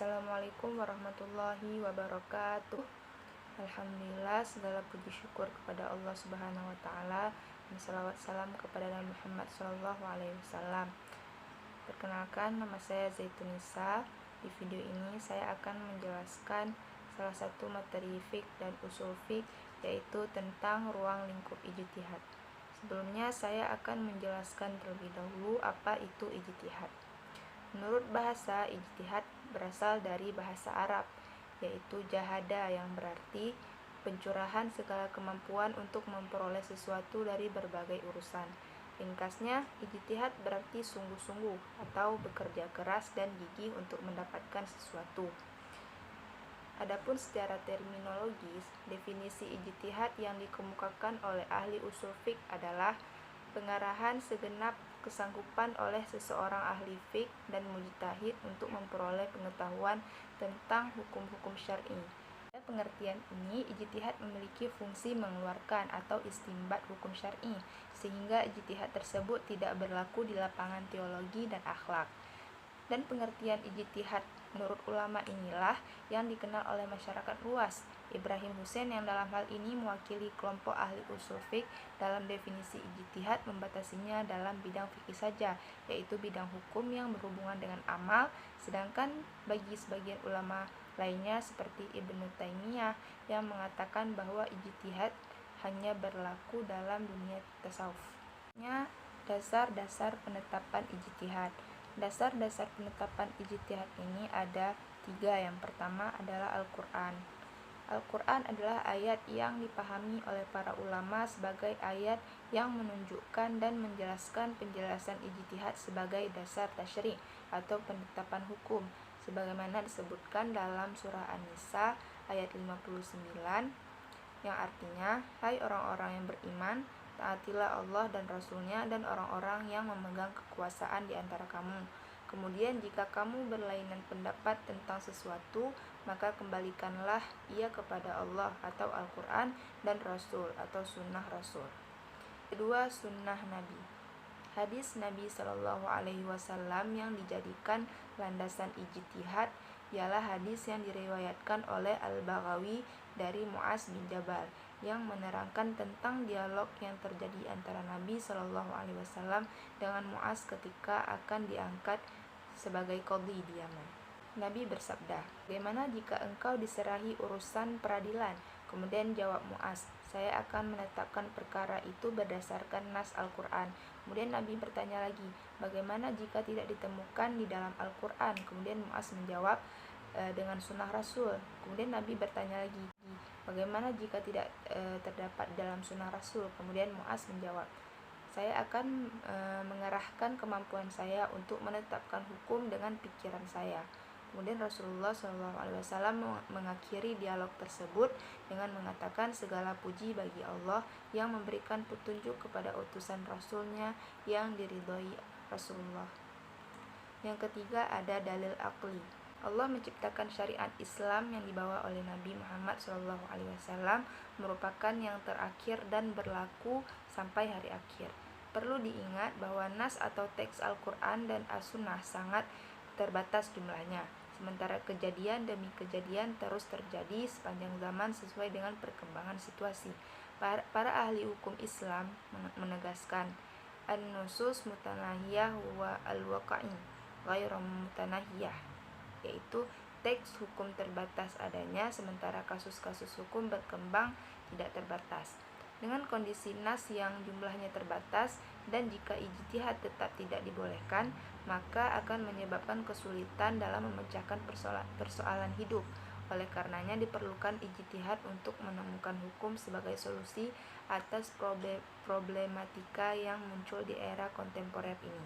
Assalamualaikum warahmatullahi wabarakatuh. Alhamdulillah, segala puji syukur kepada Allah Subhanahu wa taala, dan salawat salam kepada Nabi Muhammad sallallahu alaihi wasallam. Perkenalkan, nama saya Zaitunisa. Di video ini saya akan menjelaskan salah satu materi fiqh dan usul fiqh, yaitu tentang ruang lingkup ijtihad. Sebelumnya saya akan menjelaskan terlebih dahulu apa itu ijtihad. Menurut bahasa, ijtihad berasal dari bahasa Arab, yaitu jahada, yang berarti pencurahan segala kemampuan untuk memperoleh sesuatu dari berbagai urusan. Ringkasnya, ijtihad berarti sungguh-sungguh atau bekerja keras dan gigih untuk mendapatkan sesuatu. Adapun secara terminologis, definisi ijtihad yang dikemukakan oleh ahli usul fiqh adalah pengarahan segenap kesanggupan oleh seseorang ahli fiqh dan mujtahid untuk memperoleh pengetahuan tentang hukum-hukum syar'i. Pada pengertian ini, ijtihad memiliki fungsi mengeluarkan atau istinbat hukum syar'i, sehingga ijtihad tersebut tidak berlaku di lapangan teologi dan akhlak. Dan pengertian ijtihad menurut ulama inilah yang dikenal oleh masyarakat luas. Ibrahim Hussein yang dalam hal ini mewakili kelompok ahli usul fiqh dalam definisi ijtihad membatasinya dalam bidang fikih saja, yaitu bidang hukum yang berhubungan dengan amal, sedangkan bagi sebagian ulama lainnya seperti Ibnu Taimiyah yang mengatakan bahwa ijtihad hanya berlaku dalam dunia tasawuf. Dasar-dasar penetapan ijtihad. Dasar-dasar penetapan ijtihad ini ada 3. Yang pertama adalah Al-Quran. Al-Quran adalah ayat yang dipahami oleh para ulama sebagai ayat yang menunjukkan dan menjelaskan penjelasan ijtihad sebagai dasar tasyri' atau penetapan hukum, sebagaimana disebutkan dalam surah An-Nisa ayat 59, yang artinya, hai orang-orang yang beriman, taatilah Allah dan Rasul-Nya dan orang-orang yang memegang kekuasaan di antara kamu. Kemudian jika kamu berlainan pendapat tentang sesuatu, maka kembalikanlah ia kepada Allah atau Al-Quran dan Rasul atau Sunnah Rasul. Kedua, Sunnah Nabi. Hadis Nabi Shallallahu Alaihi Wasallam yang dijadikan landasan ijtihad ialah hadis yang diriwayatkan oleh Al-Baghawi dari Mu'az bin Jabal yang menerangkan tentang dialog yang terjadi antara Nabi Shallallahu Alaihi Wasallam dengan Mu'az ketika akan diangkat sebagai qadhi di Yaman. Nabi bersabda, "Bagaimana jika engkau diserahi urusan peradilan?" Kemudian jawab Mu'az, "Saya akan menetapkan perkara itu berdasarkan nas Al-Quran." Kemudian Nabi bertanya lagi, "Bagaimana jika tidak ditemukan di dalam Al-Quran?" Kemudian Mu'az menjawab, "Dengan sunnah Rasul." Kemudian Nabi bertanya lagi, "Bagaimana jika tidak terdapat dalam sunnah Rasul?" Kemudian Mu'az menjawab, "Saya akan mengerahkan kemampuan saya untuk menetapkan hukum dengan pikiran saya." Kemudian Rasulullah SAW mengakhiri dialog tersebut dengan mengatakan, "Segala puji bagi Allah yang memberikan petunjuk kepada utusan Rasul-Nya yang diridhoi Rasulullah." Yang ketiga ada dalil aqli. Allah menciptakan syariat Islam yang dibawa oleh Nabi Muhammad SAW merupakan yang terakhir dan berlaku sampai hari akhir. Perlu diingat bahwa nas atau teks Al-Quran dan As-Sunnah sangat terbatas jumlahnya, sementara kejadian demi kejadian terus terjadi sepanjang zaman sesuai dengan perkembangan situasi. Para ahli hukum Islam menegaskan, an-nusus mutanahiyah wa al-waqa'i ghairu mutanahiyah, yaitu teks hukum terbatas adanya sementara kasus-kasus hukum berkembang tidak terbatas. Dengan kondisi nas yang jumlahnya terbatas dan jika ijtihad tetap tidak dibolehkan, maka akan menyebabkan kesulitan dalam memecahkan persoalan hidup. Oleh karenanya diperlukan ijtihad untuk menemukan hukum sebagai solusi atas problematika yang muncul di era kontemporer ini.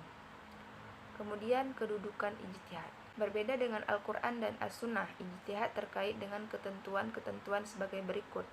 Kemudian kedudukan ijtihad. Berbeda dengan Al-Quran dan As-Sunnah, ijtihad terkait dengan ketentuan-ketentuan sebagai berikut.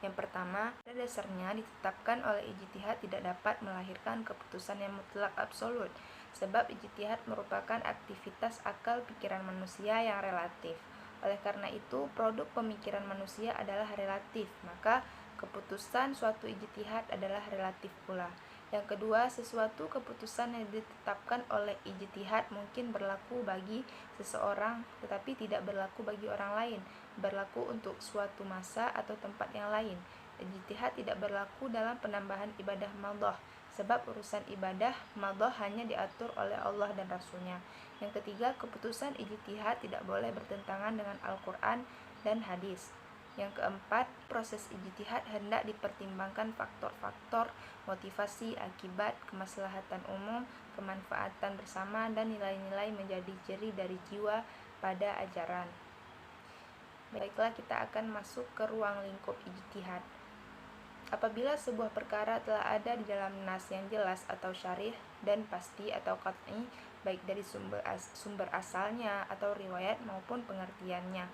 Yang pertama, pada dasarnya ditetapkan oleh ijtihad tidak dapat melahirkan keputusan yang mutlak absolut, sebab ijtihad merupakan aktivitas akal pikiran manusia yang relatif. Oleh karena itu, produk pemikiran manusia adalah relatif, maka keputusan suatu ijtihad adalah relatif pula. Yang kedua, sesuatu keputusan yang ditetapkan oleh ijtihad mungkin berlaku bagi seseorang tetapi tidak berlaku bagi orang lain, berlaku untuk suatu masa atau tempat yang lain. Ijtihad tidak berlaku dalam penambahan ibadah madhah, sebab urusan ibadah madhah hanya diatur oleh Allah dan Rasul-Nya. Yang ketiga, keputusan ijtihad tidak boleh bertentangan dengan Al-Quran dan hadis. Yang keempat, proses ijtihad hendak dipertimbangkan faktor-faktor motivasi, akibat, kemaslahatan umum, kemanfaatan bersama, dan nilai-nilai menjadi ciri dari jiwa pada ajaran. Baiklah, kita akan masuk ke ruang lingkup ijtihad. Apabila sebuah perkara telah ada di dalam nas yang jelas atau syarih dan pasti atau qat'i, baik dari sumber asalnya atau riwayat maupun pengertiannya,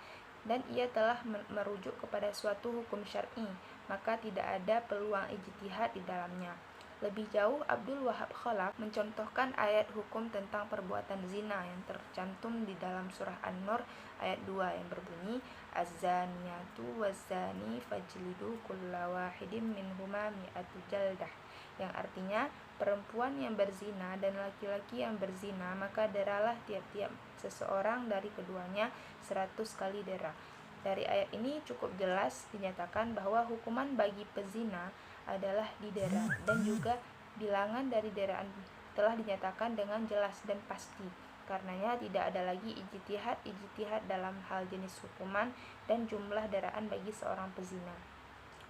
dan ia telah merujuk kepada suatu hukum syar'i, maka tidak ada peluang ijtihad di dalamnya. Lebih jauh, Abdul Wahab Khalaf mencontohkan ayat hukum tentang perbuatan zina yang tercantum di dalam surah An-Nur ayat 2 yang berbunyi, Az-zaniyatu waz-zani fajlidu kulla wahidin minhuma mi'atu jaldah, yang artinya perempuan yang berzina dan laki-laki yang berzina maka deralah tiap-tiap seseorang dari keduanya 100 kali dera. Dari ayat ini cukup jelas dinyatakan bahwa hukuman bagi pezina adalah didera, dan juga bilangan dari deraan telah dinyatakan dengan jelas dan pasti. Karenanya tidak ada lagi ijtihad dalam hal jenis hukuman dan jumlah deraan bagi seorang pezina.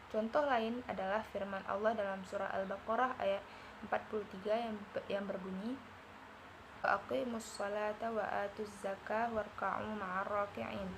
Contoh lain adalah firman Allah dalam surah Al-Baqarah ayat 43 yang berbunyi, wa aqimus sholata wa atuz zakah warka'u ma'ar raki'in,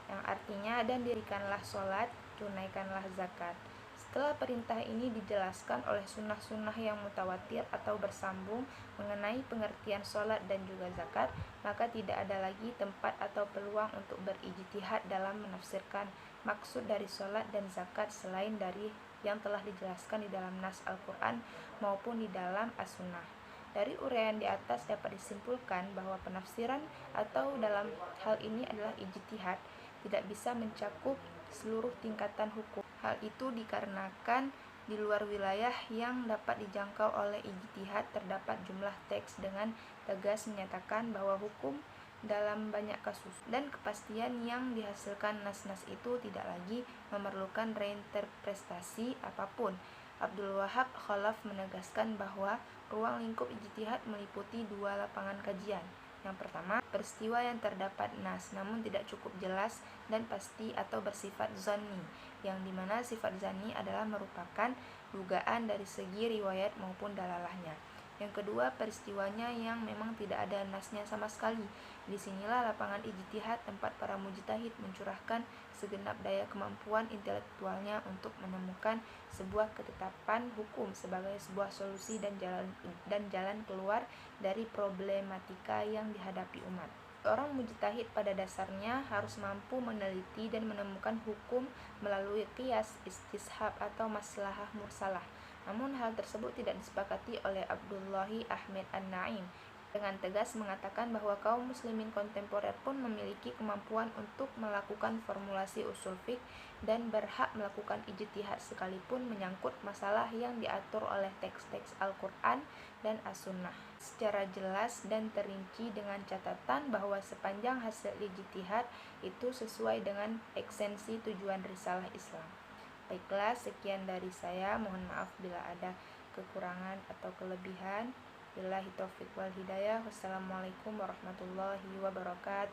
yang artinya dan dirikanlah sholat, tunaikanlah zakat. Setelah perintah ini dijelaskan oleh sunnah-sunnah yang mutawatir atau bersambung mengenai pengertian sholat dan juga zakat, maka tidak ada lagi tempat atau peluang untuk berijtihad dalam menafsirkan maksud dari sholat dan zakat selain dari yang telah dijelaskan di dalam nas Al-Quran maupun di dalam As-Sunnah. Dari uraian di atas dapat disimpulkan bahwa penafsiran atau dalam hal ini adalah ijtihad tidak bisa mencakup seluruh tingkatan hukum. Hal itu dikarenakan di luar wilayah yang dapat dijangkau oleh ijtihad terdapat jumlah teks dengan tegas menyatakan bahwa hukum dalam banyak kasus, dan kepastian yang dihasilkan nas-nas itu tidak lagi memerlukan reinterpretasi apapun. Abdul Wahab Khalaf menegaskan bahwa ruang lingkup ijtihad meliputi dua lapangan kajian. Yang pertama, peristiwa yang terdapat nas namun tidak cukup jelas dan pasti atau bersifat zanni, yang dimana sifat zanni adalah merupakan dugaan dari segi riwayat maupun dalalahnya. Yang kedua, peristiwanya yang memang tidak ada nasnya sama sekali. Disinilah lapangan ijtihad, tempat para mujtahid mencurahkan segenap daya kemampuan intelektualnya untuk menemukan sebuah ketetapan hukum sebagai sebuah solusi dan jalan keluar dari problematika yang dihadapi umat. Seorang mujtahid pada dasarnya harus mampu meneliti dan menemukan hukum melalui qiyas, istishab atau maslahah mursalah. Namun hal tersebut tidak disepakati oleh Abdullahi Ahmad An-Naim, dengan tegas mengatakan bahwa kaum muslimin kontemporer pun memiliki kemampuan untuk melakukan formulasi usul fiqh dan berhak melakukan ijtihad sekalipun menyangkut masalah yang diatur oleh teks-teks Al-Quran dan As-Sunnah secara jelas dan terinci, dengan catatan bahwa sepanjang hasil ijtihad itu sesuai dengan eksensi tujuan risalah Islam. Baiklah, sekian dari saya. Mohon maaf bila ada kekurangan atau kelebihan. Billahi taufiq wal hidayah. Wassalamualaikum warahmatullahi wabarakatuh.